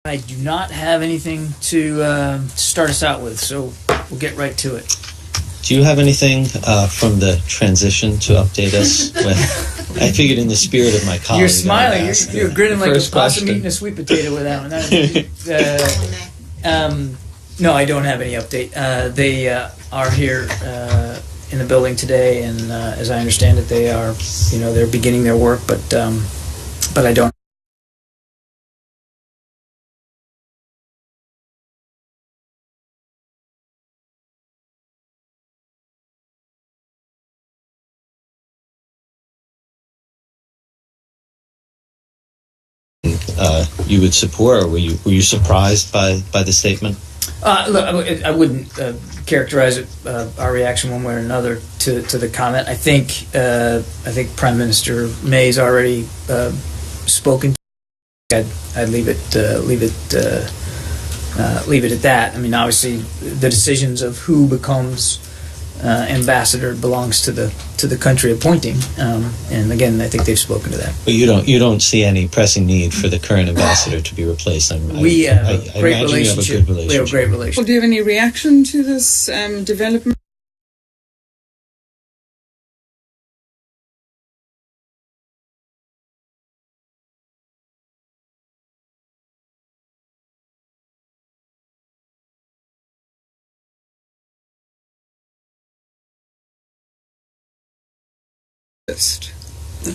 I do not have anything to start us out with, so we'll get right to it. Do you have anything from the transition to update us with? I figured in the spirit of my colleague. You're smiling. You're grinning like a possum question. eating a sweet potato with that one. No, I don't have any update. They are here in the building today, and as I understand it, they are, they're beginning their work, but I don't. You would support, or were you surprised by the statement? Look, I wouldn't characterize it, our reaction one way or another to the comment. I think Prime Minister May's already spoken. I'd leave it at that. I mean, obviously, the decisions of who becomes ambassador belongs to the country appointing, and again, I think they've spoken to that. But you don't see any pressing need for the current ambassador to be replaced. We have a great relationship. We have a great relationship. Well, do you have any reaction to this development?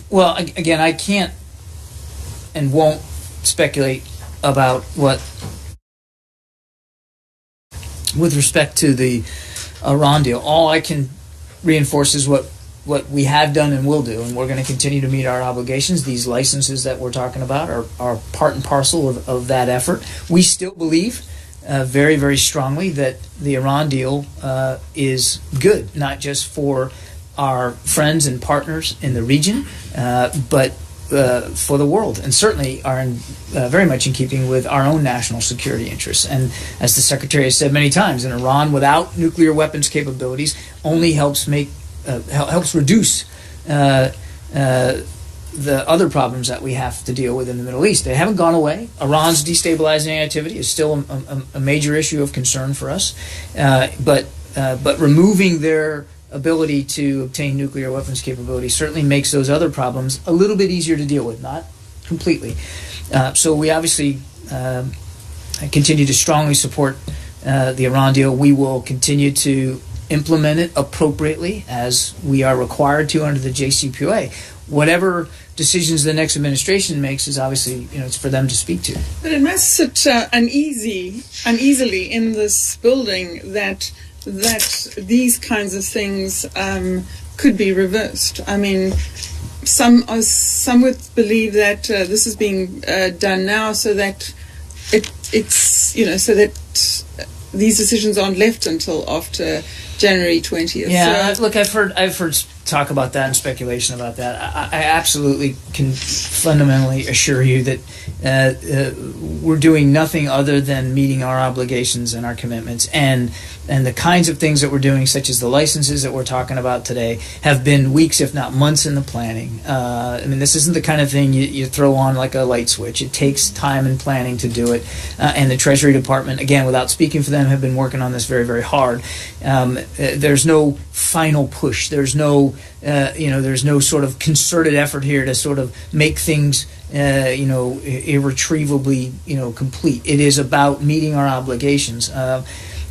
Well, again, I can't and won't speculate about what, with respect to the Iran deal. All I can reinforce is what we have done and will do, and we're going to continue to meet our obligations. These licenses that we're talking about are part and parcel of that effort. We still believe very, very strongly that the Iran deal is good, not just for our friends and partners in the region, but for the world, and certainly are very much in keeping with our own national security interests. And as the Secretary has said many times, an Iran without nuclear weapons capabilities only helps reduce the other problems that we have to deal with in the Middle East. They haven't gone away. Iran's destabilizing activity is still a major issue of concern for us, but removing their ability to obtain nuclear weapons capability certainly makes those other problems a little bit easier to deal with, not completely. So we obviously continue to strongly support the Iran deal. We will continue to implement it appropriately as we are required to under the JCPOA. Whatever decisions the next administration makes is obviously, it's for them to speak to. But it must sit uneasily in this building that these kinds of things could be reversed. I mean, some would believe that this is being done now so that so that these decisions aren't left until after January 20th. Yeah, look, I've heard talk about that and speculation about that. I absolutely can fundamentally assure you that we're doing nothing other than meeting our obligations and our commitments, and the kinds of things that we're doing, such as the licenses that we're talking about today, have been weeks, if not months, in the planning. I mean, this isn't the kind of thing you throw on like a light switch. It takes time and planning to do it, and the Treasury Department, again, without speaking for them, have been working on this very, very hard. There's no final push. There's no sort of concerted effort here to sort of make things irretrievably complete. It is about meeting our obligations. And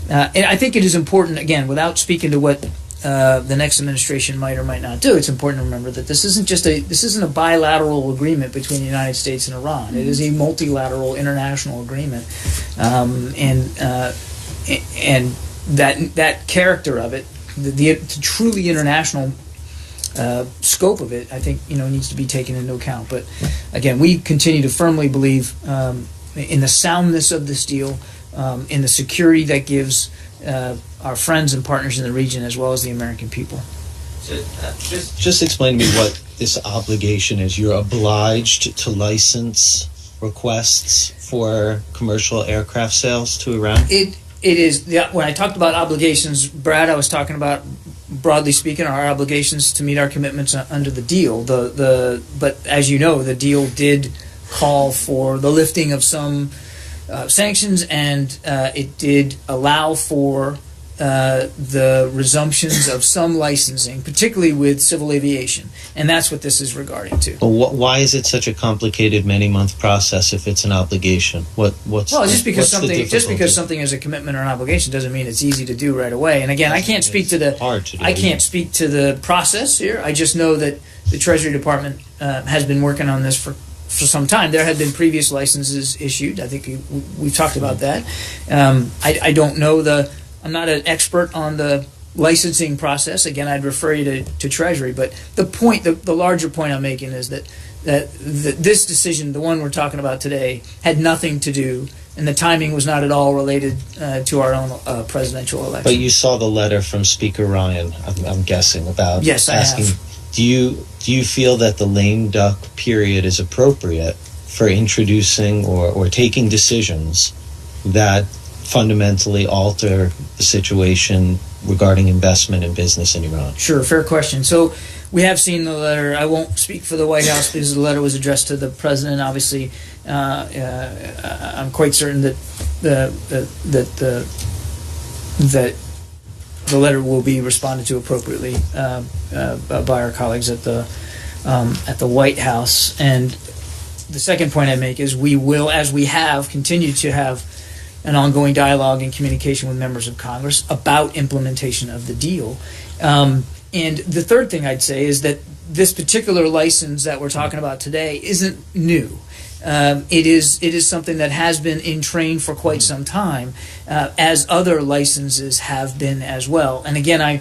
I think it is important, again, without speaking to what the next administration might or might not do, it's important to remember that this isn't a bilateral agreement between the United States and Iran. Mm-hmm. It is a multilateral international agreement, and that character of it, the truly international scope of it, I think needs to be taken into account. But again, we continue to firmly believe in the soundness of this deal, in the security that gives our friends and partners in the region, as well as the American people. So, just explain to me what this obligation is. You're obliged to license requests for commercial aircraft sales to Iran? It is. When I talked about obligations, Brad, I was talking about, broadly speaking, our obligations to meet our commitments under the deal. But as you know, the deal did call for the lifting of some sanctions, and it did allow for the resumptions of some licensing, particularly with civil aviation, and that's what this is regarding to. Well, why is it such a complicated many-month process if it's an obligation? Just because something is a commitment or an obligation doesn't mean it's easy to do right away. And again, I can't speak to the process here. I just know that the Treasury Department has been working on this for some time. There had been previous licenses issued. I think we've talked about that. I don't know I'm not an expert on the licensing process. Again, I'd refer you to Treasury. But the larger point I'm making is that this decision, the one we're talking about today, had nothing to do, and the timing was not at all related to our own presidential election. But you saw the letter from Speaker Ryan, I'm guessing, about asking. I have. Do you feel that the lame duck period is appropriate for introducing or taking decisions that fundamentally alter the situation regarding investment and business in Iran? Sure, fair question. So we have seen the letter. I won't speak for the White House because the letter was addressed to the president. Obviously, I'm quite certain that the letter will be responded to appropriately by our colleagues at the White House. And the second point I make is we will, as we have, continue to have an ongoing dialogue and communication with members of Congress about implementation of the deal. And the third thing I'd say is that this particular license that we're talking about today isn't new. It is something that has been in train for quite some time, as other licenses have been as well. And again, I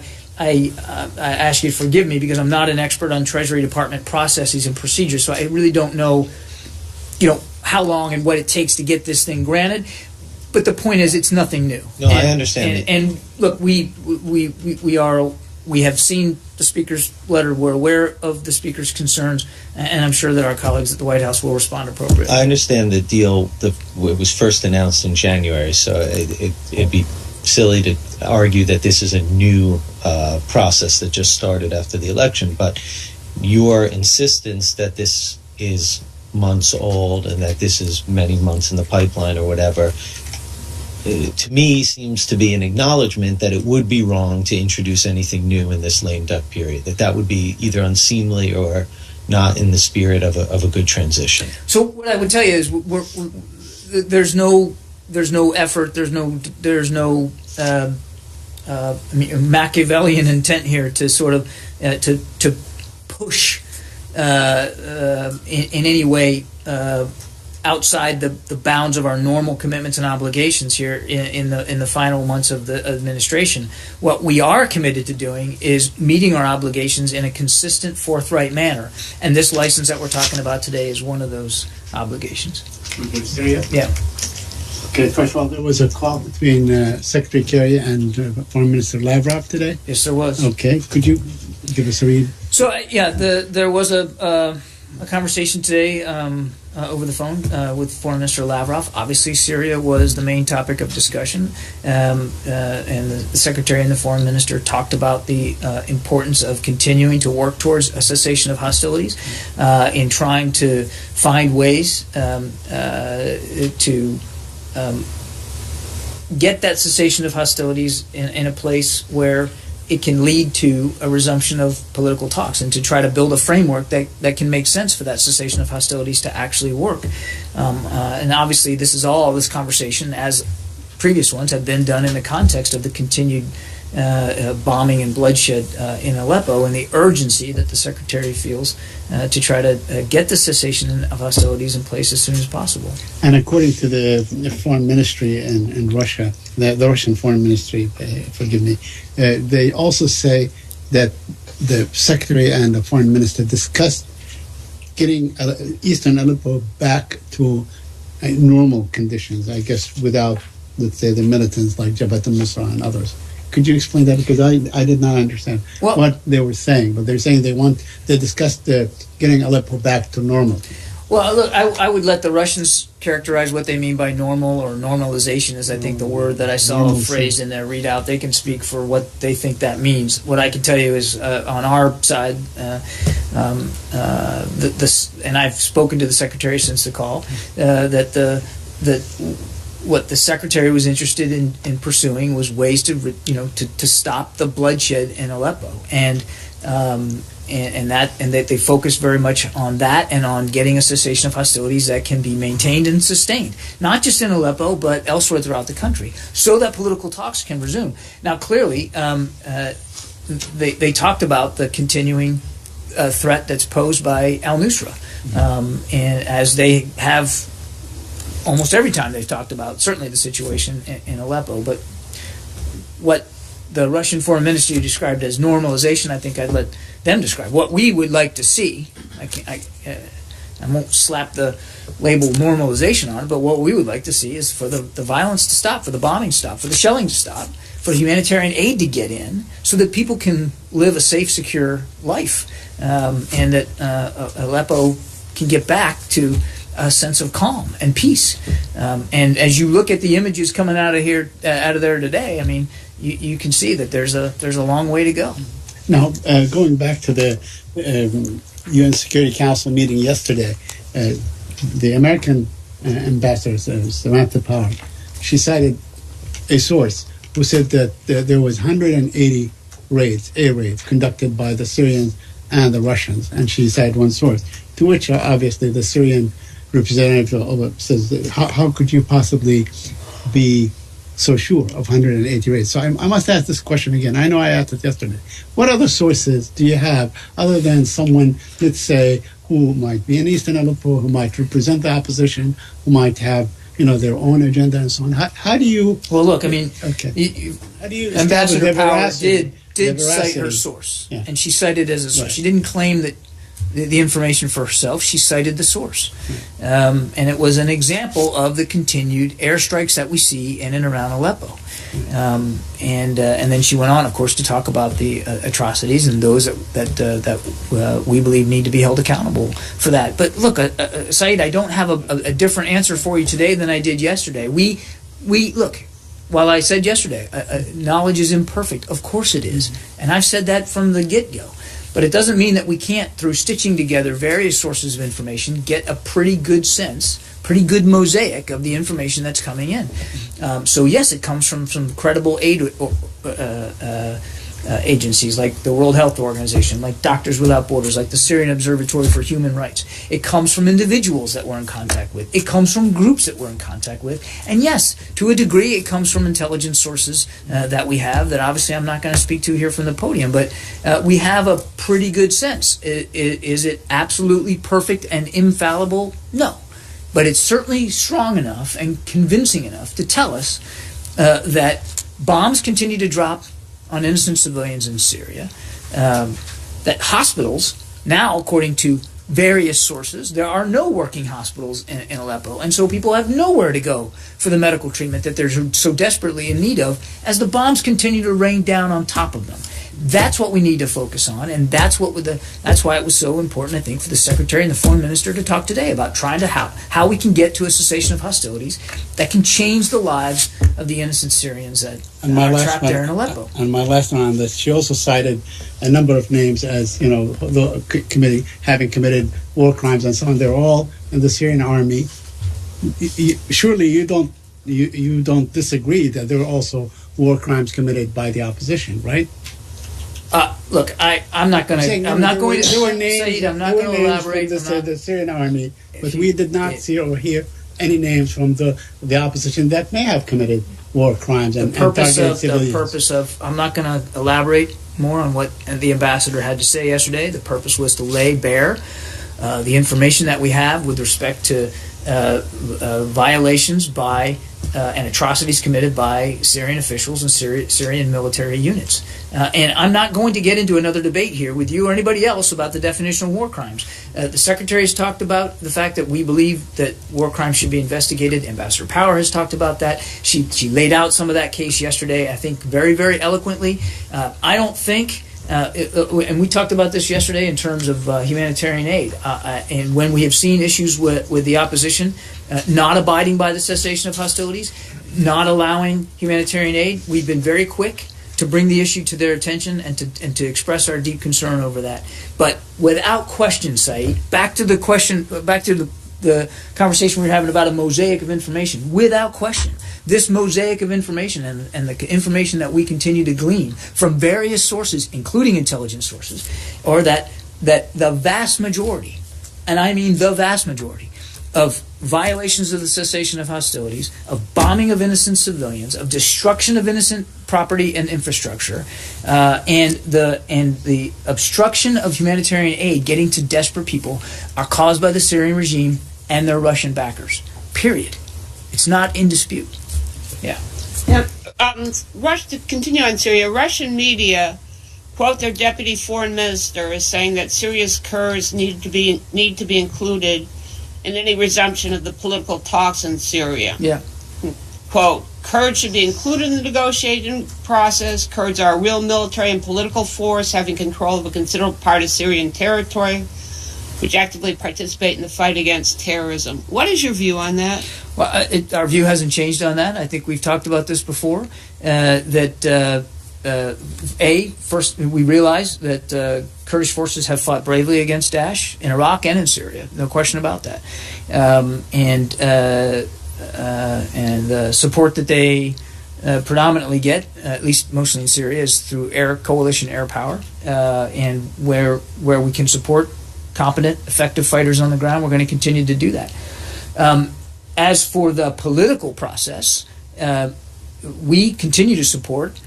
ask you to forgive me because I'm not an expert on Treasury Department processes and procedures, so I really don't know, how long and what it takes to get this thing granted. But the point is, it's nothing new. No, I understand. And look, we have seen the Speaker's letter. We're aware of the Speaker's concerns, and I'm sure that our colleagues at the White House will respond appropriately. I understand the deal. It was first announced in January, so it'd be silly to argue that this is a new process that just started after the election. But your insistence that this is months old and that this is many months in the pipeline or whatever, to me seems to be an acknowledgement that it would be wrong to introduce anything new in this lame duck period, that would be either unseemly or not in the spirit of a good transition. So what I would tell you is there's no effort, there's no Machiavellian intent here to sort of to push in any way outside the bounds of our normal commitments and obligations here in the final months of the administration. What we are committed to doing is meeting our obligations in a consistent, forthright manner. And this license that we're talking about today is one of those obligations. Syria? Yeah. Okay, first of all, there was a call between Secretary Kerry and Foreign Minister Lavrov today. Yes, there was. Okay, could you give us a read? So, there was a conversation today over the phone with Foreign Minister Lavrov. Obviously, Syria was the main topic of discussion, and the Secretary and the Foreign Minister talked about the importance of continuing to work towards a cessation of hostilities, in trying to find ways to get that cessation of hostilities in a place where it can lead to a resumption of political talks, and to try to build a framework that can make sense for that cessation of hostilities to actually work. And obviously this conversation, as previous ones, have been done in the context of the continued bombing and bloodshed in Aleppo, and the urgency that the Secretary feels to try to get the cessation of hostilities in place as soon as possible. And according to the Foreign Ministry in Russia, the Russian Foreign Ministry, forgive me, they also say that the Secretary and the Foreign Minister discussed getting Eastern Aleppo back to normal conditions, I guess, without, let's say, the militants like Jabhat al-Nusra and others. Could you explain that? Because I did not understand what they were saying, but they're saying they discussed getting Aleppo back to normal. Well, look, I would let the Russians characterize what they mean by normal, or normalization is, I think, the word that I saw phrased in their readout. They can speak for what they think that means. What I can tell you is, on our side, and I've spoken to the Secretary since the call, that what the secretary was interested in pursuing was ways to stop the bloodshed in Aleppo, and that they focused very much on that and on getting a cessation of hostilities that can be maintained and sustained, not just in Aleppo but elsewhere throughout the country, so that political talks can resume. Now, clearly, they talked about the continuing threat that's posed by al-Nusra, and as they have almost every time they've talked about certainly the situation in Aleppo. But what the Russian Foreign Ministry described as normalization, I think I'd let them describe. What we would like to see, I won't slap the label normalization on it, but what we would like to see is for the violence to stop, for the bombing to stop, for the shelling to stop, for humanitarian aid to get in so that people can live a safe, secure life, and that Aleppo can get back to a sense of calm and peace. And as you look at the images coming out of there today, I mean, you can see that there's a long way to go. Now, going back to the UN Security Council meeting yesterday, the American ambassador, Samantha Power, she cited a source who said that there was 180 air raids conducted by the Syrians and the Russians, and she cited one source, to which obviously the Syrian representative says, how could you possibly be so sure of 180 raids? So I must ask this question again. I know I asked it yesterday. What other sources do you have other than someone, let's say, who might be in Eastern Aleppo, who might represent the opposition, who might have their own agenda and so on? How do you? Well, look, I mean, okay. How do you? Ambassador Power did cite her source, and she cited it as a source. Right. She didn't claim that the information for herself. She cited the source, and it was an example of the continued airstrikes that we see in and around Aleppo. And then she went on, of course, to talk about the atrocities and those that we believe need to be held accountable for that. But look, Saeed, I don't have a different answer for you today than I did yesterday. We look. While I said yesterday, knowledge is imperfect. Of course it is, and I've said that from the get-go. But it doesn't mean that we can't, through stitching together various sources of information, get a pretty good sense, pretty good mosaic of the information that's coming in. So yes, it comes from some credible aid agencies like the World Health Organization, like Doctors Without Borders, like the Syrian Observatory for Human Rights. It comes from individuals that we're in contact with. It comes from groups that we're in contact with. And yes, to a degree, it comes from intelligence sources that we have that obviously I'm not going to speak to here from the podium, but we have a pretty good sense. Is it absolutely perfect and infallible? No. But it's certainly strong enough and convincing enough to tell us that bombs continue to drop on innocent civilians in Syria, that hospitals, now according to various sources, there are no working hospitals in Aleppo, and so people have nowhere to go for the medical treatment that they're so desperately in need of as the bombs continue to rain down on top of them. That's what we need to focus on, and that's why it was so important, I think, for the Secretary and the Foreign Minister to talk today about trying to how we can get to a cessation of hostilities that can change the lives of the innocent Syrians that are trapped there in Aleppo. And my last one on this, she also cited a number of names as, the committee having committed war crimes and so on. They're all in the Syrian army. Surely you don't disagree that there are also war crimes committed by the opposition, right? Look, I'm not going to. I'm not going to. There were names. Saeed, I'm not going to elaborate. From the Syrian army, but we did not see or hear any names from the opposition that may have committed war crimes and targeted civilians. I'm not going to elaborate more on what the ambassador had to say yesterday. The purpose was to lay bare the information that we have with respect to violations by and atrocities committed by Syrian officials and Syrian military units. And I'm not going to get into another debate here with you or anybody else about the definition of war crimes. The Secretary has talked about the fact that we believe that war crimes should be investigated. Ambassador Power has talked about that. She laid out some of that case yesterday, I think, very, very eloquently. I don't think... and we talked about this yesterday in terms of humanitarian aid. And when we have seen issues with the opposition not abiding by the cessation of hostilities, not allowing humanitarian aid, we've been very quick to bring the issue to their attention and to express our deep concern over that. But without question, Saeed, back to the the conversation we were having about a mosaic of information. Without question, this mosaic of information and the information that we continue to glean from various sources, including intelligence sources, or that the vast majority, and I mean the vast majority, of violations of the cessation of hostilities, of bombing of innocent civilians, of destruction of innocent property and infrastructure, and the obstruction of humanitarian aid getting to desperate people are caused by the Syrian regime and their Russian backers. Period. It's not in dispute. Yeah. Yeah. To continue on Syria, Russian media quote their deputy foreign minister as saying that Syria's Kurds need to be included in any resumption of the political talks in Syria. Yeah. Quote, Kurds should be included in the negotiating process. Kurds are a real military and political force having control of a considerable part of Syrian territory, which actively participate in the fight against terrorism. What is your view on that? Well, our view hasn't changed on that. I think we've talked about this before, first, we realize that Kurdish forces have fought bravely against Daesh in Iraq and in Syria. No question about that. And the support that they predominantly get, at least mostly in Syria, is through coalition air power. And where we can support competent, effective fighters on the ground, we're going to continue to do that. As for the political process, we continue to support,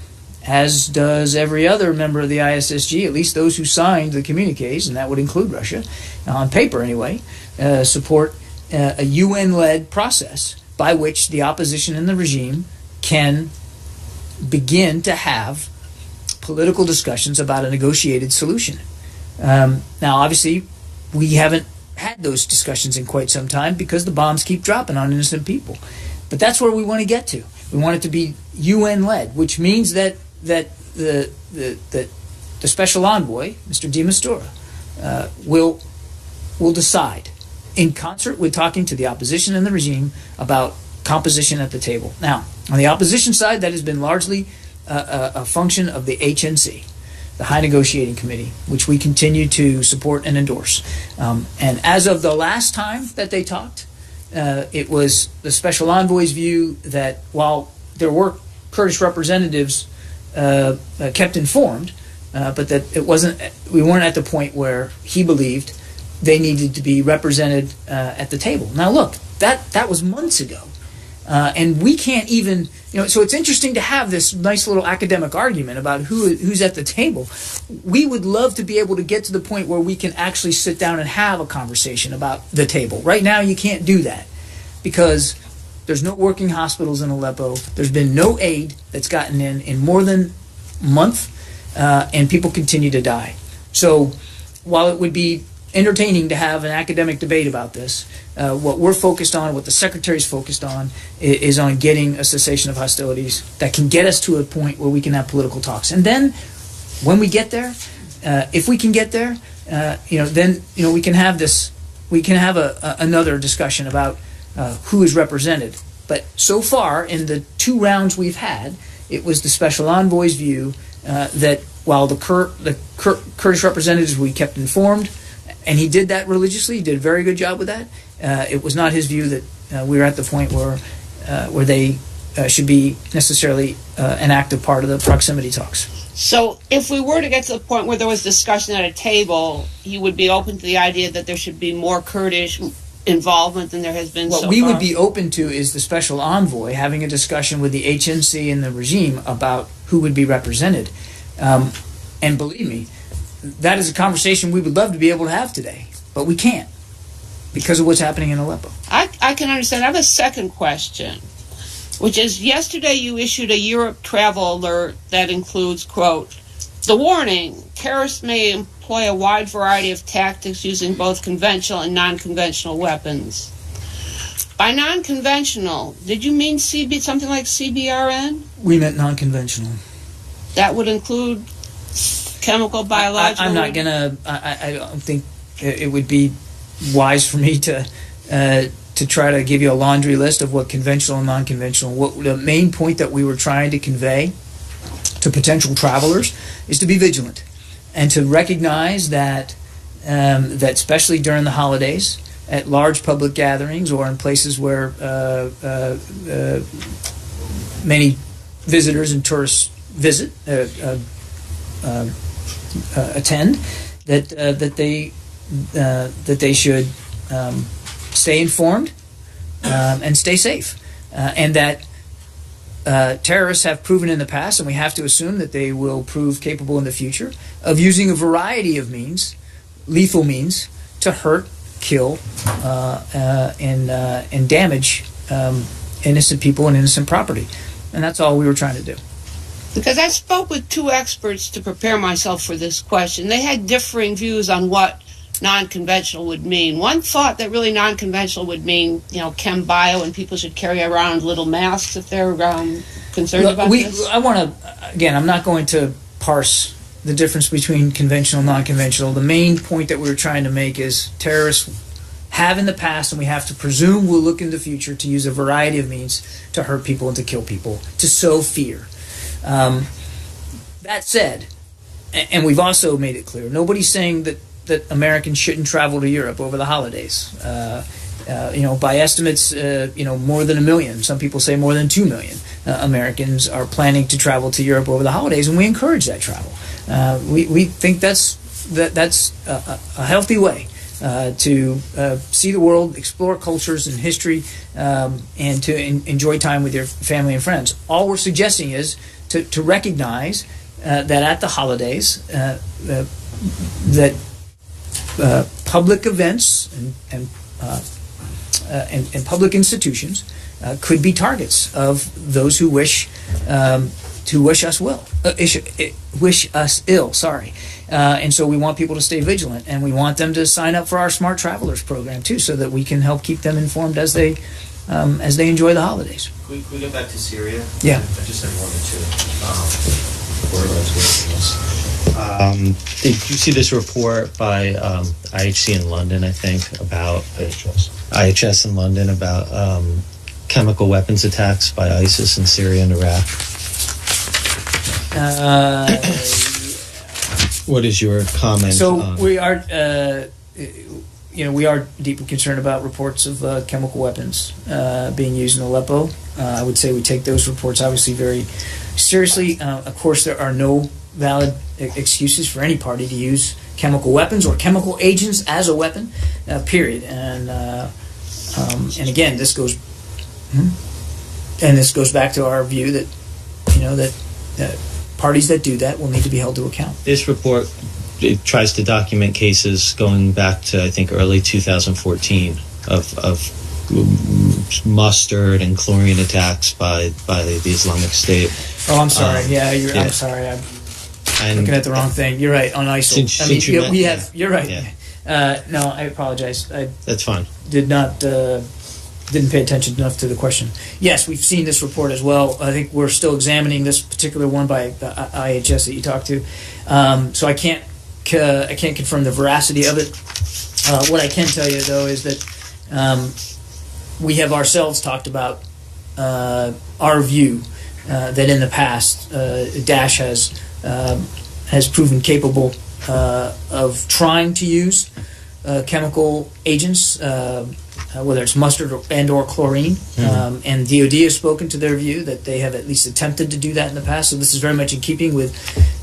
as does every other member of the ISSG, at least those who signed the communiques, and that would include Russia, on paper anyway, support a UN-led process by which the opposition and the regime can begin to have political discussions about a negotiated solution. Now, obviously, we haven't had those discussions in quite some time because the bombs keep dropping on innocent people. But that's where we want to get to. We want it to be UN-led, which means that the special envoy, Mr. de Mistura, will decide in concert with talking to the opposition and the regime about composition at the table. Now, on the opposition side, that has been largely a function of the HNC, the High Negotiating Committee, which we continue to support and endorse. And as of the last time that they talked, it was the special envoy's view that while there were Kurdish representatives kept informed, but that we weren't at the point where he believed they needed to be represented at the table. Now, look, that was months ago, and we can't even. So it's interesting to have this nice little academic argument about who's at the table. We would love to be able to get to the point where we can actually sit down and have a conversation about the table. Right now, you can't do that because there's no working hospitals in Aleppo. There's been no aid that's gotten in more than a month, and people continue to die. So while it would be entertaining to have an academic debate about this, what we're focused on, what the Secretary's focused on, is on getting a cessation of hostilities that can get us to a point where we can have political talks. And then when we get there, if we can get there, then we can have this. We can have another discussion about who is represented. But so far, in the 2 rounds we've had, it was the special envoy's view that while the Kurdish representatives we kept informed, and he did that religiously, he did a very good job with that, it was not his view that we were at the point where they should be necessarily an active part of the proximity talks. So if we were to get to the point where there was discussion at a table, you would be open to the idea that there should be more Kurdish involvement than there has been so far? What we would be open to is the special envoy having a discussion with the HNC and the regime about who would be represented. And believe me, that is a conversation we would love to be able to have today, but we can't because of what's happening in Aleppo. I can understand. I have a second question, which is yesterday you issued a Europe travel alert that includes, quote, the warning, terrorists may employ a wide variety of tactics using both conventional and non-conventional weapons. By non-conventional, did you mean something like CBRN? We meant non-conventional. That would include chemical, biological? I'm not going to... I don't think it would be wise for me to try to give you a laundry list of what conventional and non-conventional... The main point that we were trying to convey to potential travelers is to be vigilant and to recognize that especially during the holidays, at large public gatherings or in places where many visitors and tourists attend, that they should stay informed and stay safe, and that terrorists have proven in the past, and we have to assume that they will prove capable in the future, of using a variety of means, lethal means, to hurt, kill, and damage innocent people and innocent property. And that's all we were trying to do. Because I spoke with two experts to prepare myself for this question. They had differing views on what non-conventional would mean. One thought that really non-conventional would mean, chem bio, and people should carry around little masks if they're concerned about this. I want to, again, I'm not going to parse the difference between conventional and non-conventional. The main point that we were trying to make is terrorists have in the past, and we have to presume will look in the future to use a variety of means to hurt people and to kill people, to sow fear. That said, and we've also made it clear, nobody's saying that Americans shouldn't travel to Europe over the holidays. By estimates, more than 1 million. Some people say more than 2 million Americans are planning to travel to Europe over the holidays, and we encourage that travel. We think that's a healthy way to see the world, explore cultures and history, and to enjoy time with your family and friends. All we're suggesting is to recognize that at the holidays, that public events and public institutions could be targets of those who wish to wish us ill. Sorry, and so we want people to stay vigilant, and we want them to sign up for our Smart Travelers program too, so that we can help keep them informed as they enjoy the holidays. Can we get back to Syria? Yeah. I just had one or two words working this. Did you see this report by IHC in London, I think, about IHS in London about chemical weapons attacks by ISIS in Syria and Iraq? What is your comment? So we are, we are deeply concerned about reports of chemical weapons being used in Aleppo. I would say we take those reports obviously very seriously. Of course, there are no valid excuses for any party to use chemical weapons or chemical agents as a weapon, period. And again, this goes back to our view that that parties that do that will need to be held to account. This report, it tries to document cases going back to, I think, early 2014 of mustard and chlorine attacks by the Islamic State. Oh, I'm sorry. I'm sorry. I'm looking at the wrong thing. You're right, on ISIL. You're right. Yeah. No, I apologize. That's fine. Didn't pay attention enough to the question. Yes, we've seen this report as well. I think we're still examining this particular one by IHS that you talked to. So I can't confirm the veracity of it. What I can tell you, though, is that we have ourselves talked about our view that in the past Daesh has proven capable of trying to use chemical agents, whether it's mustard or chlorine. And DOD has spoken to their view that they have at least attempted to do that in the past. So this is very much in keeping with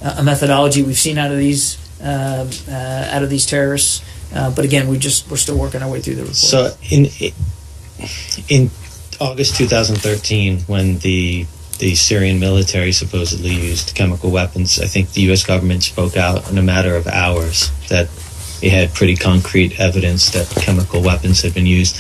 a methodology we've seen out of these terrorists. But again, we're still working our way through the report. So in August 2013, when the Syrian military supposedly used chemical weapons, I think the U.S. government spoke out in a matter of hours that it had pretty concrete evidence that chemical weapons had been used.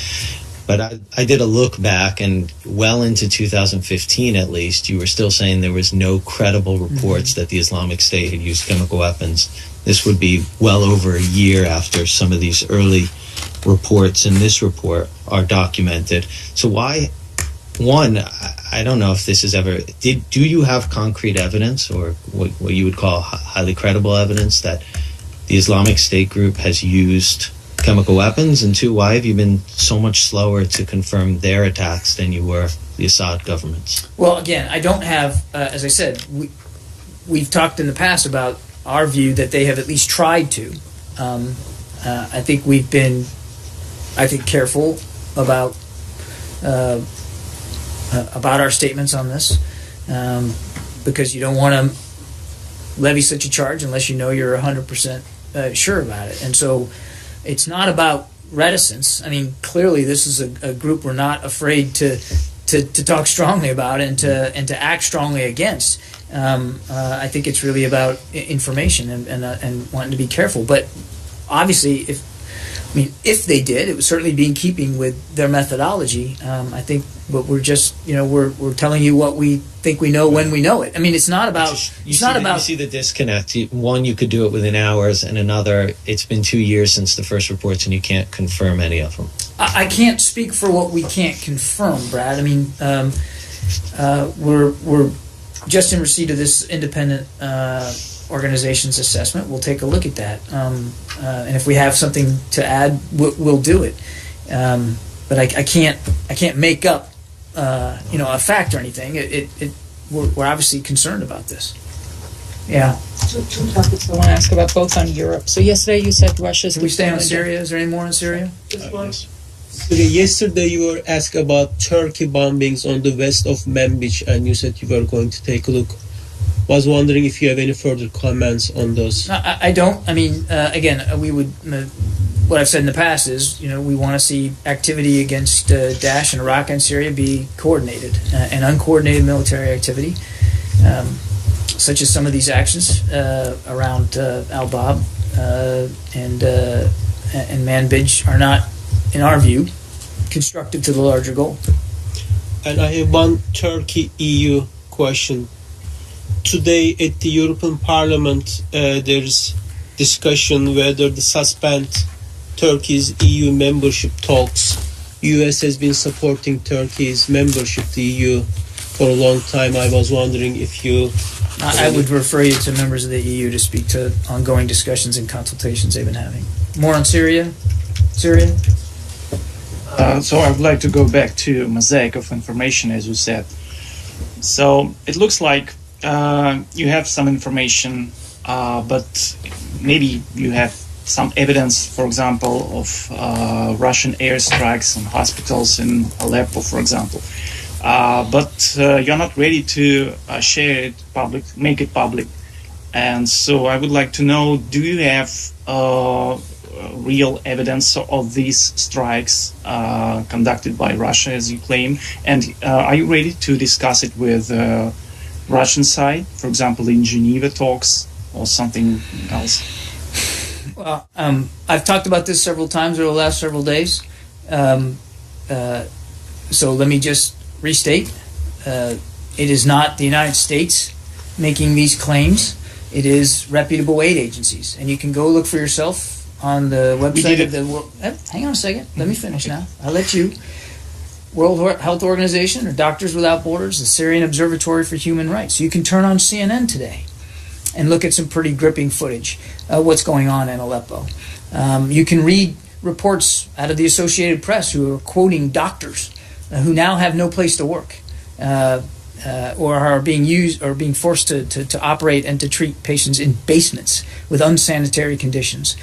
But I did a look back, and well into 2015 at least, you were still saying there was no credible reports that the Islamic State had used chemical weapons. This would be well over a year after some of these early reports in this report are documented. So why, one, I don't know if this is ever, do you have concrete evidence, or what you would call highly credible evidence, that the Islamic State group has used chemical weapons? And two, why have you been so much slower to confirm their attacks than you were the Assad government's? Well, again, I don't have, as I said, we've talked in the past about our view that they have at least tried to. I think we've been I think, careful about our statements on this, because you don't want to levy such a charge unless you know you're 100% sure about it. And so it's not about reticence. I mean, clearly this is a group we're not afraid to talk strongly about and to act strongly against. I think it's really about information and wanting to be careful. But obviously, if they did, it would certainly be in keeping with their methodology. I think, but we're just, we're telling you what we think we know when we know it. I mean, it's not about. You see the disconnect. One, you could do it within hours, and another, it's been 2 years since the first reports, and you can't confirm any of them. I can't speak for what we can't confirm, Brad. I mean, we're just in receipt of this independent organization's assessment. We'll take a look at that, and if we have something to add, we'll do it. But I can't make up a fact or anything. We're obviously concerned about this. Yeah. Two topics I want to ask about, both on Europe. So yesterday you said Russia's. Can we stay on Syria? Is there any more on Syria? Yes. Yesterday you were asked about Turkey bombings on the west of Manbij, and you said you were going to take a look. Was wondering if you have any further comments on those. No, I don't. I mean, again, we would. What I've said in the past is, we want to see activity against Daesh in Iraq and Syria be coordinated, and uncoordinated military activity, such as some of these actions around Al-Bab and Manbij, are not, in our view, constructive to the larger goal. And I have one Turkey-EU question. Today at the European Parliament, there is discussion whether to suspend Turkey's EU membership talks. US has been supporting Turkey's membership to EU for a long time. I was wondering if you... I would refer you to members of the EU to speak to ongoing discussions and consultations they've been having. More on Syria? Syria? So I would like to go back to mosaic of information, as you said. So it looks like you have some information, but maybe you have some evidence, for example, of Russian airstrikes on hospitals in Aleppo, for example. But you're not ready to share it public, make it public. And so I would like to know, do you have real evidence of these strikes conducted by Russia, as you claim? And are you ready to discuss it with Russian side, for example, in Geneva talks or something else? Well, I've talked about this several times over the last several days. So let me just restate. It is not the United States making these claims. It is reputable aid agencies. And you can go look for yourself on the website of the World... Hang on a second. Let me finish now. I'll let you. World Health Organization or Doctors Without Borders, the Syrian Observatory for Human Rights. You can turn on CNN today and look at some pretty gripping footage of what's going on in Aleppo. You can read reports out of the Associated Press who are quoting doctors who now have no place to work or are being used or being forced to operate and to treat patients in basements with unsanitary conditions.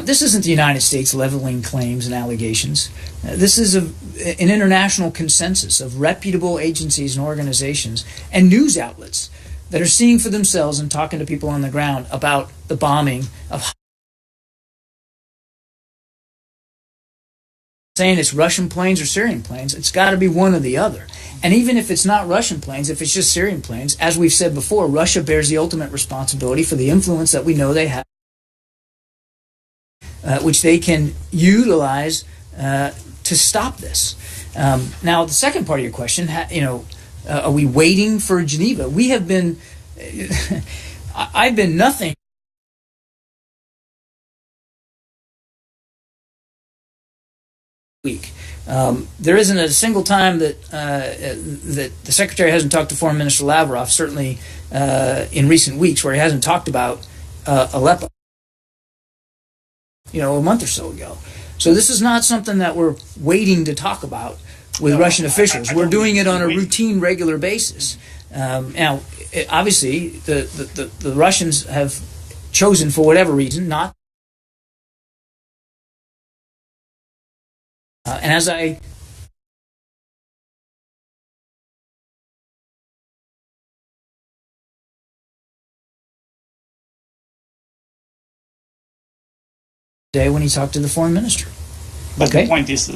This isn't the United States leveling claims and allegations. This is an international consensus of reputable agencies and organizations and news outlets that are seeing for themselves and talking to people on the ground about the bombing of... saying it's Russian planes or Syrian planes. It's got to be one or the other. And even if it's not Russian planes, if it's just Syrian planes, as we've said before, Russia bears the ultimate responsibility for the influence that we know they have, which they can utilize to stop this. Now, the second part of your question, are we waiting for Geneva? We have been, I've been nothing. Week. There isn't a single time that that the Secretary hasn't talked to Foreign Minister Lavrov, certainly in recent weeks, where he hasn't talked about Aleppo, a month or so ago. So this is not something that we're waiting to talk about with Russian officials. We're doing it on a routine, regular basis. Now, obviously, the Russians have chosen, for whatever reason, not And as I day when he talked to the foreign minister. But Okay. the point is,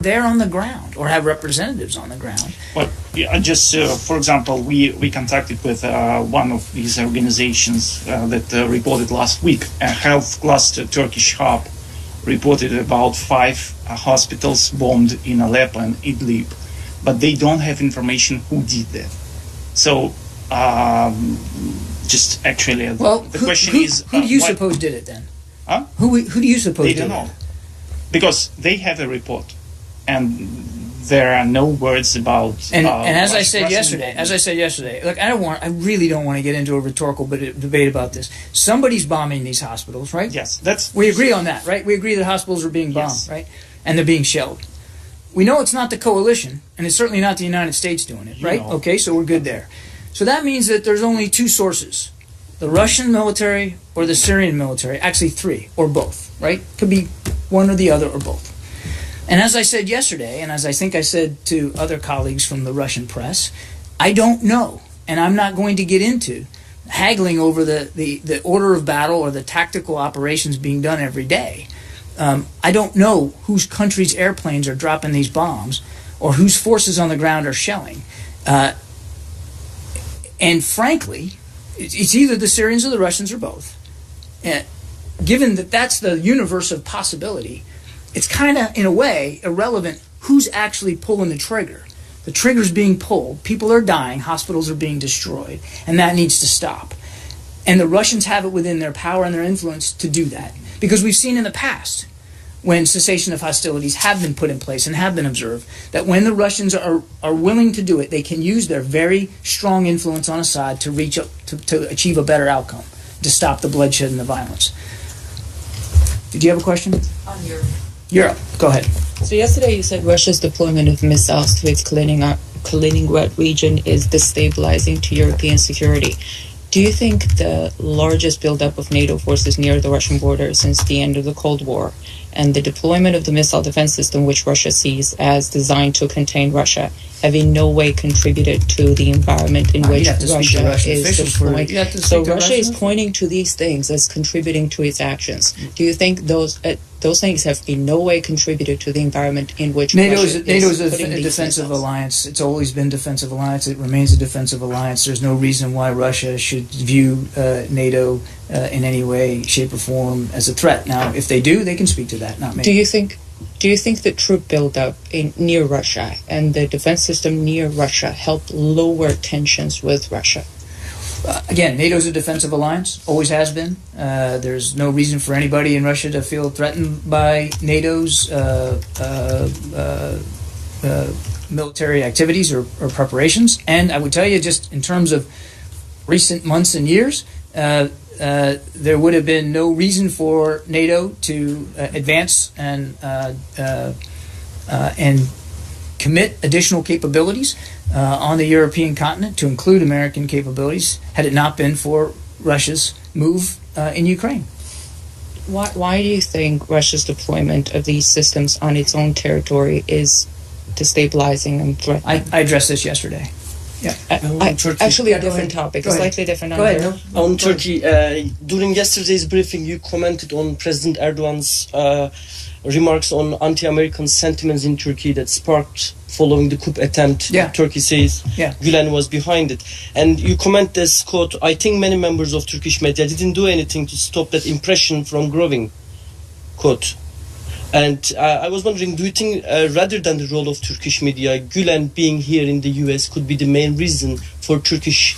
They're on the ground or have representatives on the ground. well, yeah, just for example, we contacted with one of these organizations that reported last week, a health cluster Turkish hub reported about 5 hospitals bombed in Aleppo and Idlib, but they don't have information who did that. So, just actually, Well, the who, question who, is, who do you what- suppose did it then? Huh? Who do you suppose They did don't it? know, because they have a report, and there are no words about. And as I Russian said yesterday, look, I really don't want to get into a rhetorical debate about this. Somebody's bombing these hospitals, right? Yes, that's We agree on that, right? We agree that hospitals are being bombed, Yes. right? And they're being shelled. We know it's not the coalition, and it's certainly not the United States doing it, right? know. Okay, so we're good there. So that means that there's only 2 sources: the Russian military or the Syrian military. Actually, 3 or both, right? Could be one or the other or both. And as I said yesterday, and as I think I said to other colleagues from the Russian press, I don't know, and I'm not going to get into haggling over the order of battle or the tactical operations being done every day. I don't know whose country's airplanes are dropping these bombs or whose forces on the ground are shelling. And frankly, it's either the Syrians or the Russians or both. And given that that's the universe of possibility, it's kind of, in a way, irrelevant who's actually pulling the trigger. The trigger's being pulled, people are dying, hospitals are being destroyed, and that needs to stop. And the Russians have it within their power and their influence to do that. Because we've seen in the past, when cessation of hostilities have been put in place and have been observed, that when the Russians are willing to do it, they can use their very strong influence on Assad to reach up, to achieve a better outcome, to stop the bloodshed and the violence. Did you have a question? On Europe. Europe, go ahead. So yesterday you said Russia's deployment of missiles to its Kaliningrad region is destabilizing to European security. Do you think the largest buildup of NATO forces near the Russian border since the end of the Cold War and the deployment of the missile defense system, which Russia sees as designed to contain Russia, have in no way contributed to the environment in which You'd have to speak to Russia Russian is officials deploying? you'd have to So speak to Russia is Russian- pointing to these things as contributing to its actions. Do you think those things have in no way contributed to the environment in which NATO Russia is putting a these defensive missiles? alliance. It's always been defensive alliance. It remains a defensive alliance. There's no reason why Russia should view NATO in any way, shape, or form as a threat. Now, if they do, they can speak to that, not me. Do you think the troop buildup near Russia and the defense system near Russia helped lower tensions with Russia? Again, NATO's a defensive alliance, always has been. There's no reason for anybody in Russia to feel threatened by NATO's military activities or preparations. And I would tell you, just in terms of recent months and years, there would have been no reason for NATO to advance and commit additional capabilities on the European continent, to include American capabilities, had it not been for Russia's move in Ukraine. Why do you think Russia's deployment of these systems on its own territory is destabilizing and threatening? I addressed this yesterday. Actually, a different topic, Go a ahead. slightly different. Go ahead. Under- No? On Turkey, during yesterday's briefing, you commented on President Erdogan's remarks on anti-American sentiments in Turkey that sparked following the coup attempt. Yeah. Turkey says Yeah. Gülen was behind it. And you comment this quote, I think many members of Turkish media didn't do anything to stop that impression from growing, quote. And I was wondering, do you think rather than the role of Turkish media, Gülen being here in the US could be the main reason for Turkish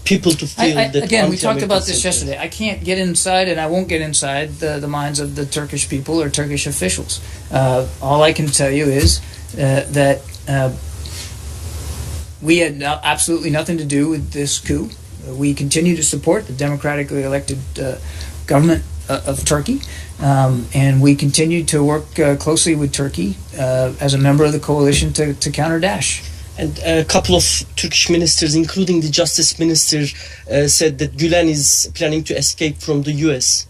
people to feel that Again, we talked anti-American about this sentiment? yesterday. I can't get inside, and I won't get inside the minds of the Turkish people or Turkish officials. All I can tell you is that we had absolutely nothing to do with this coup. We continue to support the democratically elected government of Turkey, and we continue to work closely with Turkey as a member of the coalition to counter Daesh. And a couple of Turkish ministers, including the justice minister, said that Gülen is planning to escape from the U.S.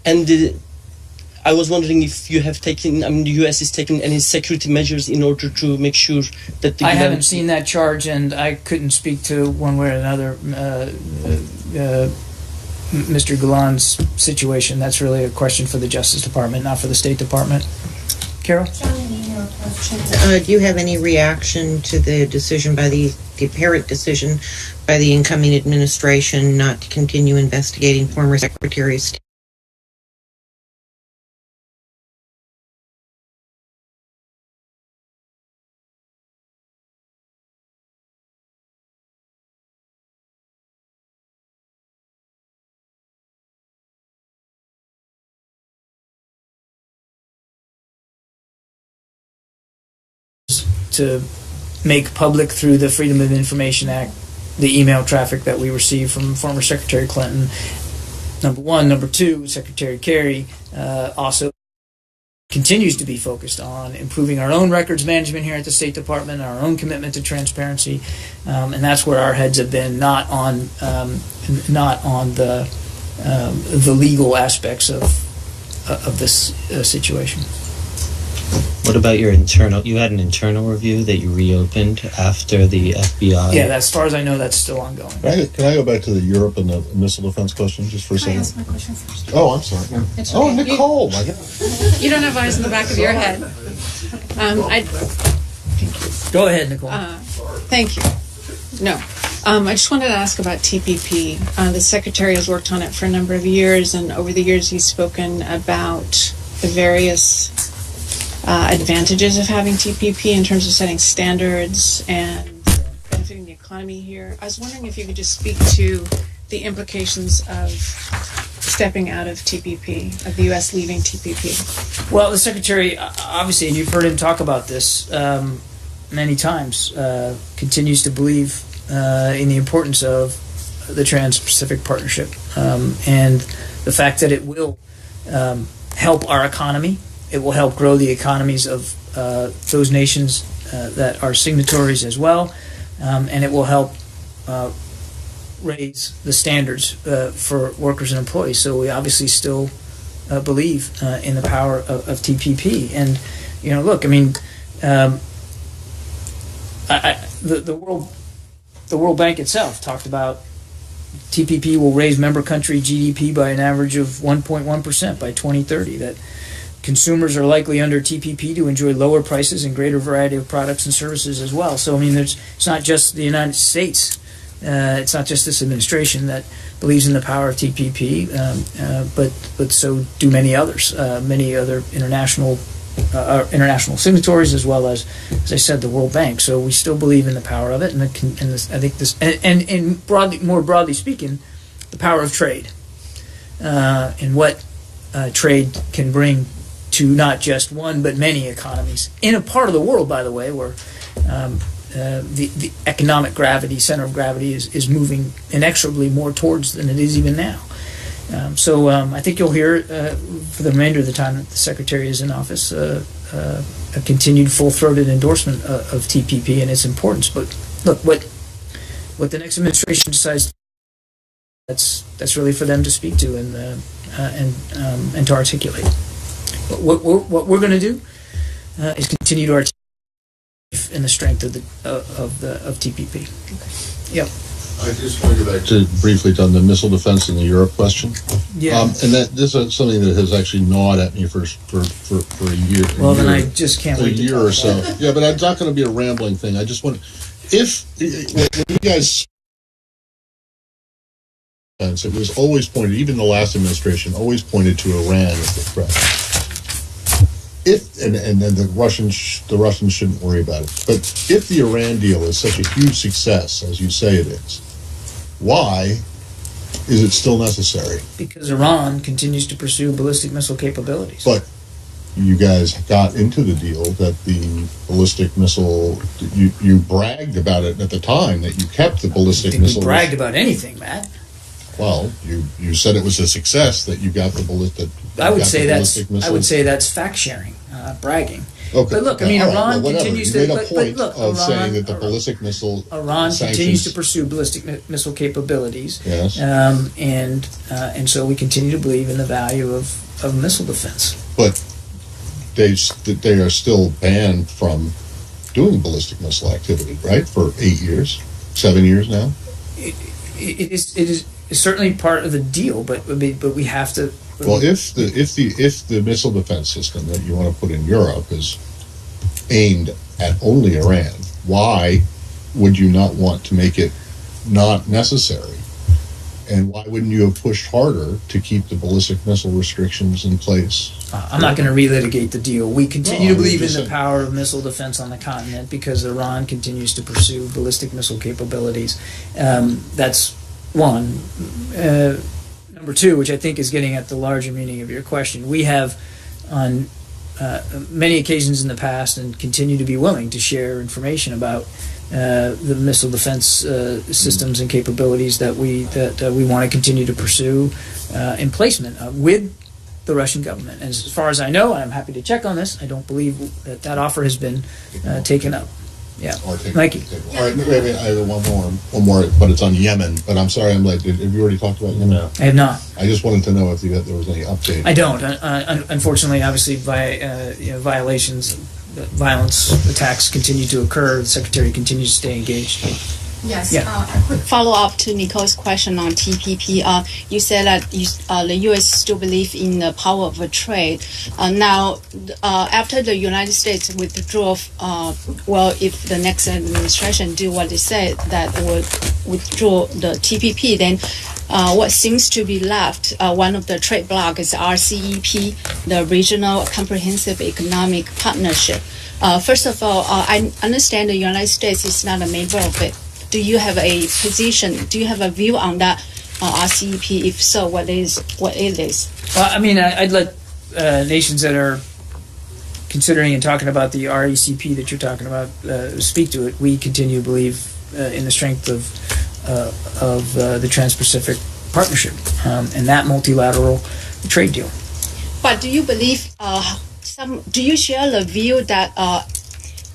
And I was wondering if you have taken, the U.S. is taking any security measures in order to make sure that the I Gülen... haven't seen that charge, and I couldn't speak to one way or another Mr. Gulen's situation. That's really a question for the Justice Department, not for the State Department. Carol? Do you have any reaction to the decision by the apparent decision by the incoming administration not to continue investigating former Secretary of State? To make public through the Freedom of Information Act the email traffic that we received from former Secretary Clinton, number one. Number two, Secretary Kerry also continues to be focused on improving our own records management here at the State Department, our own commitment to transparency, and that's where our heads have been, not on the legal aspects of this situation. What about your internal? You had an internal review that you reopened after the FBI. Yeah, as far as I know, that's still ongoing. Can I go back to the Europe and the missile defense question just for a second? Can I ask my question first? Oh, I'm sorry. It's Oh, okay. Nicole, my God. You don't have eyes in the back of your head. Go ahead, Nicole. Thank you. No. I just wanted to ask about TPP. The Secretary has worked on it for a number of years, and over the years he's spoken about the various advantages of having TPP in terms of setting standards and benefiting the economy here. I was wondering if you could just speak to the implications of stepping out of TPP, of the U.S. leaving TPP. Well, the Secretary, obviously, and you've heard him talk about this many times, continues to believe in the importance of the Trans-Pacific Partnership and the fact that it will help our economy. It will help grow the economies of those nations that are signatories as well, and it will help raise the standards for workers and employees. So we obviously still believe in the power of TPP. And look, I mean, the World Bank itself talked about TPP will raise member country GDP by an average of 1.1% by 2030. That consumers are likely under TPP to enjoy lower prices and greater variety of products and services as well. So, I mean, it's not just the United States, it's not just this administration that believes in the power of TPP, but so do many others, many other international signatories, as well as I said, the World Bank. So we still believe in the power of it, and I think this, and more broadly speaking, the power of trade, and what trade can bring to not just one but many economies in a part of the world, by the way, where the economic gravity, center of gravity, is moving inexorably more towards than it is even now. So I think you'll hear for the remainder of the time that the Secretary is in office a continued full-throated endorsement of TPP and its importance. But look, what the next administration decides, that's really for them to speak to and to articulate. What we're going to do is continue to articulate in the strength of TPP. Okay. Yep. I just want to go back to briefly on the missile defense and the Europe question. Yeah. And that this is something that has actually gnawed at me for a year. Well, then I just can't wait a year or so. Yeah, but it's not going to be a rambling thing. I just want when you guys. It was always pointed, even the last administration always pointed to Iran as the threat. And then the Russians shouldn't worry about it. But if the Iran deal is such a huge success as you say it is, why is it still necessary? Because Iran continues to pursue ballistic missile capabilities. But you guys got into the deal that the ballistic missile, you bragged about it at the time, that you kept the ballistic missile. We bragged about anything, Matt. Well, you said it was a success that you got the ballistic. I would say missiles. that's fact sharing, bragging. Okay. But look, I mean, all right, Iran well, whatever. continues you to. made a But point look, of Iran, saying that the ballistic missile Iran sanctions, continues to pursue ballistic missile capabilities. Yes. And so we continue to believe in the value of missile defense. But they are still banned from doing ballistic missile activity, right? For 8 years, 7 years now. It is certainly part of the deal, but we have to. Well, if the missile defense system that you want to put in Europe is aimed at only Iran, why would you not want to make it not necessary? And why wouldn't you have pushed harder to keep the ballistic missile restrictions in place? I'm not going to relitigate the deal. We continue to believe in the saying. power of missile defense on the continent because Iran continues to pursue ballistic missile capabilities. That's one. Number two, which I think is getting at the larger meaning of your question, we have on many occasions in the past and continue to be willing to share information about the missile defense systems and capabilities that we want to continue to pursue in placement with the Russian government. And as far as I know, and I'm happy to check on this, I don't believe that offer has been taken up. Yeah, thank you. All right, wait, I have one more, but it's on Yemen. But I'm sorry I'm late. Have you already talked about Yemen? No. I have not. I just wanted to know if there was any update. I don't. Unfortunately, obviously, violations, violence, attacks continue to occur. The Secretary continues to stay engaged. Yes. Yeah. A quick follow-up to Nicole's question on TPP. You said that the U.S. still believe in the power of trade. Now, after the United States withdraw, if the next administration do what they said, that would withdraw the TPP, then what seems to be left, one of the trade blocs is RCEP, the Regional Comprehensive Economic Partnership. First of all, I understand the United States is not a member of it. Do you have a position? Do you have a view on that RCEP? If so, what it is? Well, I mean, I'd let nations that are considering and talking about the RCEP that you're talking about speak to it. We continue to believe in the strength of the Trans-Pacific Partnership and that multilateral trade deal. But do you believe do you share the view that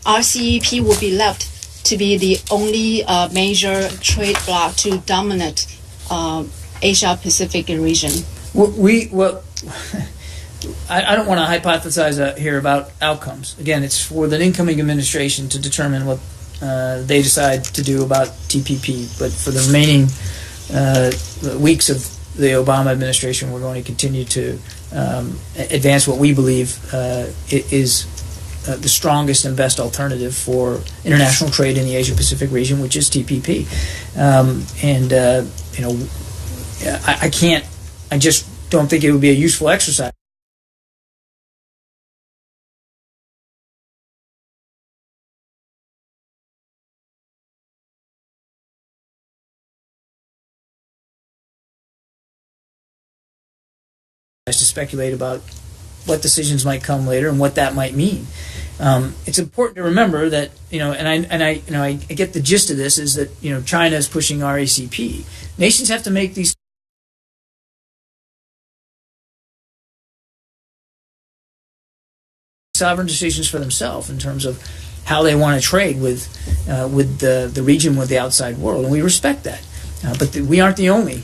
RCEP will be left to be the only major trade bloc to dominate Asia Pacific region? I don't want to hypothesize here about outcomes. Again, it's for the incoming administration to determine what they decide to do about TPP. But for the remaining weeks of the Obama administration, we're going to continue to advance what we believe is the strongest and best alternative for international trade in the Asia-Pacific region, which is TPP. I just don't think it would be a useful exercise to speculate about what decisions might come later and what that might mean. It's important to remember that I get the gist of this is that China is pushing RCEP. Nations have to make these sovereign decisions for themselves in terms of how they want to trade with the region, with the outside world, and we respect that. But we aren't the only.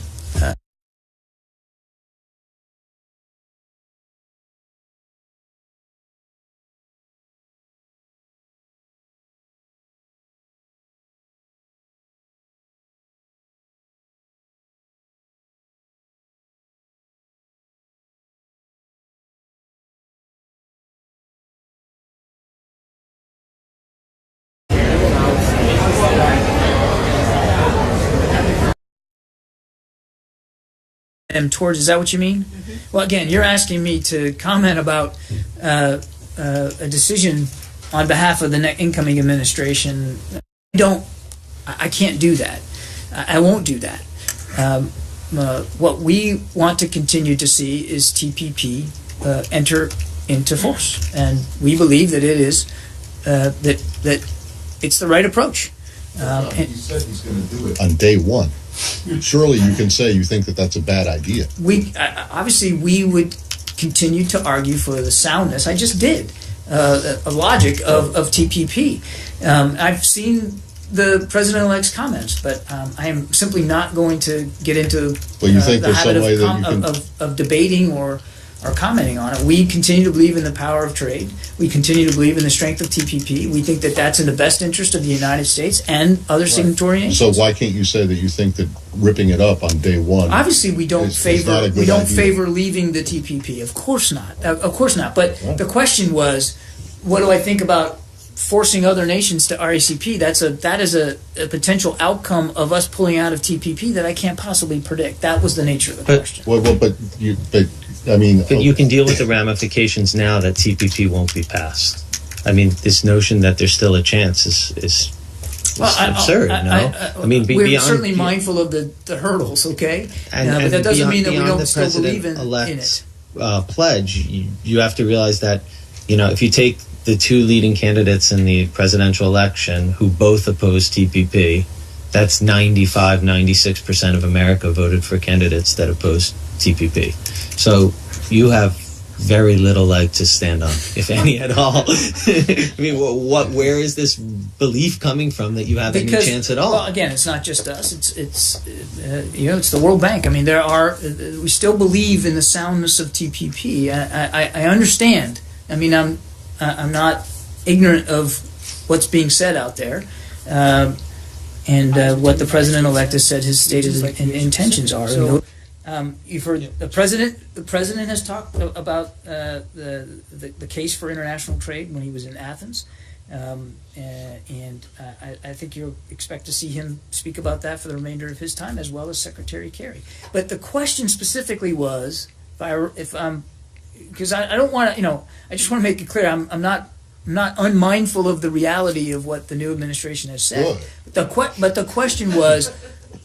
Towards, is that what you mean? Mm-hmm. Well, again, you're asking me to comment about a decision on behalf of the incoming administration. I can't do that. I won't do that. What we want to continue to see is TPP enter into force, and we believe that it is that it's the right approach. He said he's going to do it on day one. Surely you can say you think that that's a bad idea. We obviously we would continue to argue for the soundness. I just did a logic of TPP. I've seen the president-elect's comments, but I am simply not going to get into Well, you think the there's habit some way of, that you can... of debating or commenting on it. We continue to believe in the power of trade. We continue to believe in the strength of TPP. We think that that's in the best interest of the United States and other signatory nations. So why can't you say that you think that ripping it up on day one? Obviously, we don't is not a favor good idea. favor leaving the TPP. Of course not. Of course not. But the question was, what do I think about forcing other nations to RCEP? That is a potential outcome of us pulling out of TPP that I can't possibly predict. That was the nature of the question. Well, but I mean, But you can deal with the ramifications now that TPP won't be passed. I mean, this notion that there's still a chance is absurd. I mean, we're beyond, certainly mindful of the hurdles. Okay, and but that doesn't mean that we beyond don't the still believe in president-elect's it. pledge. You have to realize that, if you take the two leading candidates in the presidential election who both opposed TPP, that's 96% of America voted for candidates that opposed TPP. So you have very little leg to stand on, if any at all. I mean, where is this belief coming from that you have any chance at all? Well, again, it's not just us. It's the World Bank. I mean, we still believe in the soundness of TPP. I understand. I mean, I'm not ignorant of what's being said out there, and what the president-elect has said his stated intentions are. So, you've heard the president. The president has talked about the case for international trade when he was in Athens, and I think you'll expect to see him speak about that for the remainder of his time, as well as Secretary Kerry. But the question specifically was, because I don't want to, I just want to make it clear, I'm not unmindful of the reality of what the new administration has said. Sure. But the question was,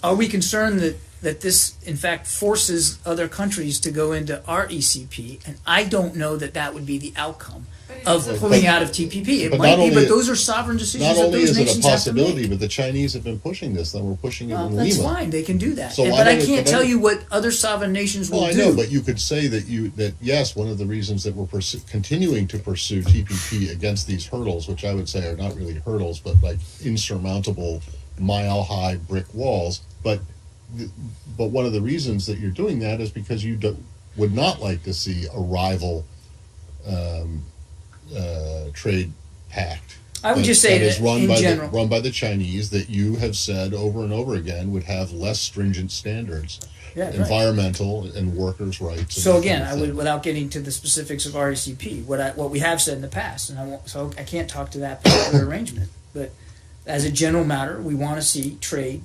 are we concerned that this, in fact, forces other countries to go into RCEP? And I don't know that would be the outcome of pulling out of TPP. It might be, but those are sovereign decisions that those nations have to make. Not only is it a possibility, but the Chinese have been pushing this. Then we're pushing it in that's Lima. fine. They can do that. So But I can't tell you what other sovereign nations will do. Well, I know, but you could say that yes, one of the reasons that we're continuing to pursue TPP against these hurdles, which I would say are not really hurdles, but like insurmountable, mile-high brick walls. But one of the reasons that you're doing that is because you would not like to see a rival trade pact. I would just say that is run in by general, run by the Chinese, that you have said over and over again would have less stringent standards, environmental and workers' rights. So again, I would, without getting to the specifics of RCEP, what we have said in the past, and I can't talk to that particular arrangement. But as a general matter, we want to see trade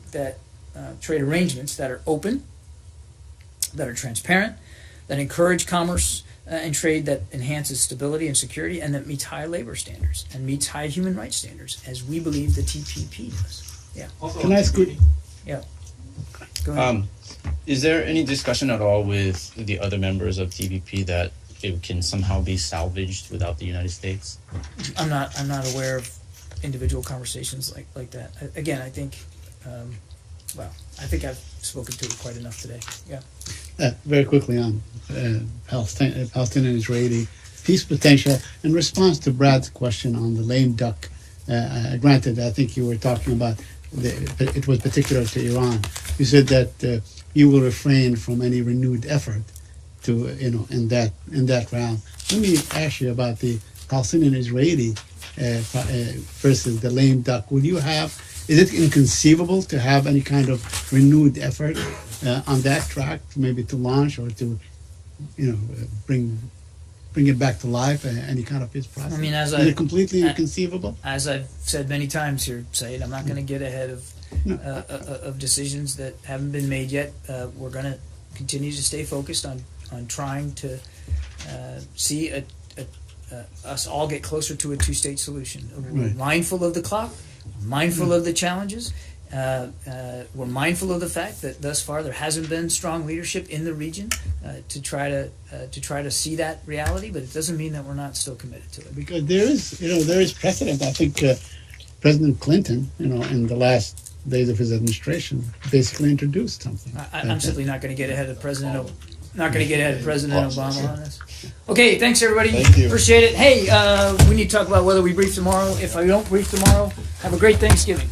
arrangements that are open, that are transparent, that encourage commerce and trade, that enhances stability and security, and that meets high labor standards and meets high human rights standards, as we believe the TPP does. Yeah. Can I ask you? Yeah. Go ahead. Is there any discussion at all with the other members of TPP that it can somehow be salvaged without the United States? I'm not aware of individual conversations like that. Again, I think, I think I've spoken to it quite enough today. Yeah. Very quickly on Palestinian-Israeli peace potential. In response to Brad's question on the lame duck, granted, I think you were talking about it was particular to Iran. You said that you will refrain from any renewed effort to, in that round. Let me ask you about the Palestinian-Israeli versus the lame duck. Is it inconceivable to have any kind of renewed effort on that track, maybe to launch or to, bring it back to life, any kind of peace process? I mean, is it completely inconceivable? As I've said many times here, Said, I'm not going to get ahead of decisions that haven't been made yet. We're going to continue to stay focused on trying to see us all get closer to a two-state solution. We're mindful of the clock, mindful of the challenges. We're mindful of the fact that thus far there hasn't been strong leadership in the region to try to see that reality, but it doesn't mean that we're not still committed to it. Because there is precedent. I think President Clinton, in the last days of his administration, basically introduced something. I'm simply not going to get ahead of President Obama on this. Okay, thanks everybody. Thank you. Appreciate it. Hey, we need to talk about whether we brief tomorrow. If I don't brief tomorrow, have a great Thanksgiving.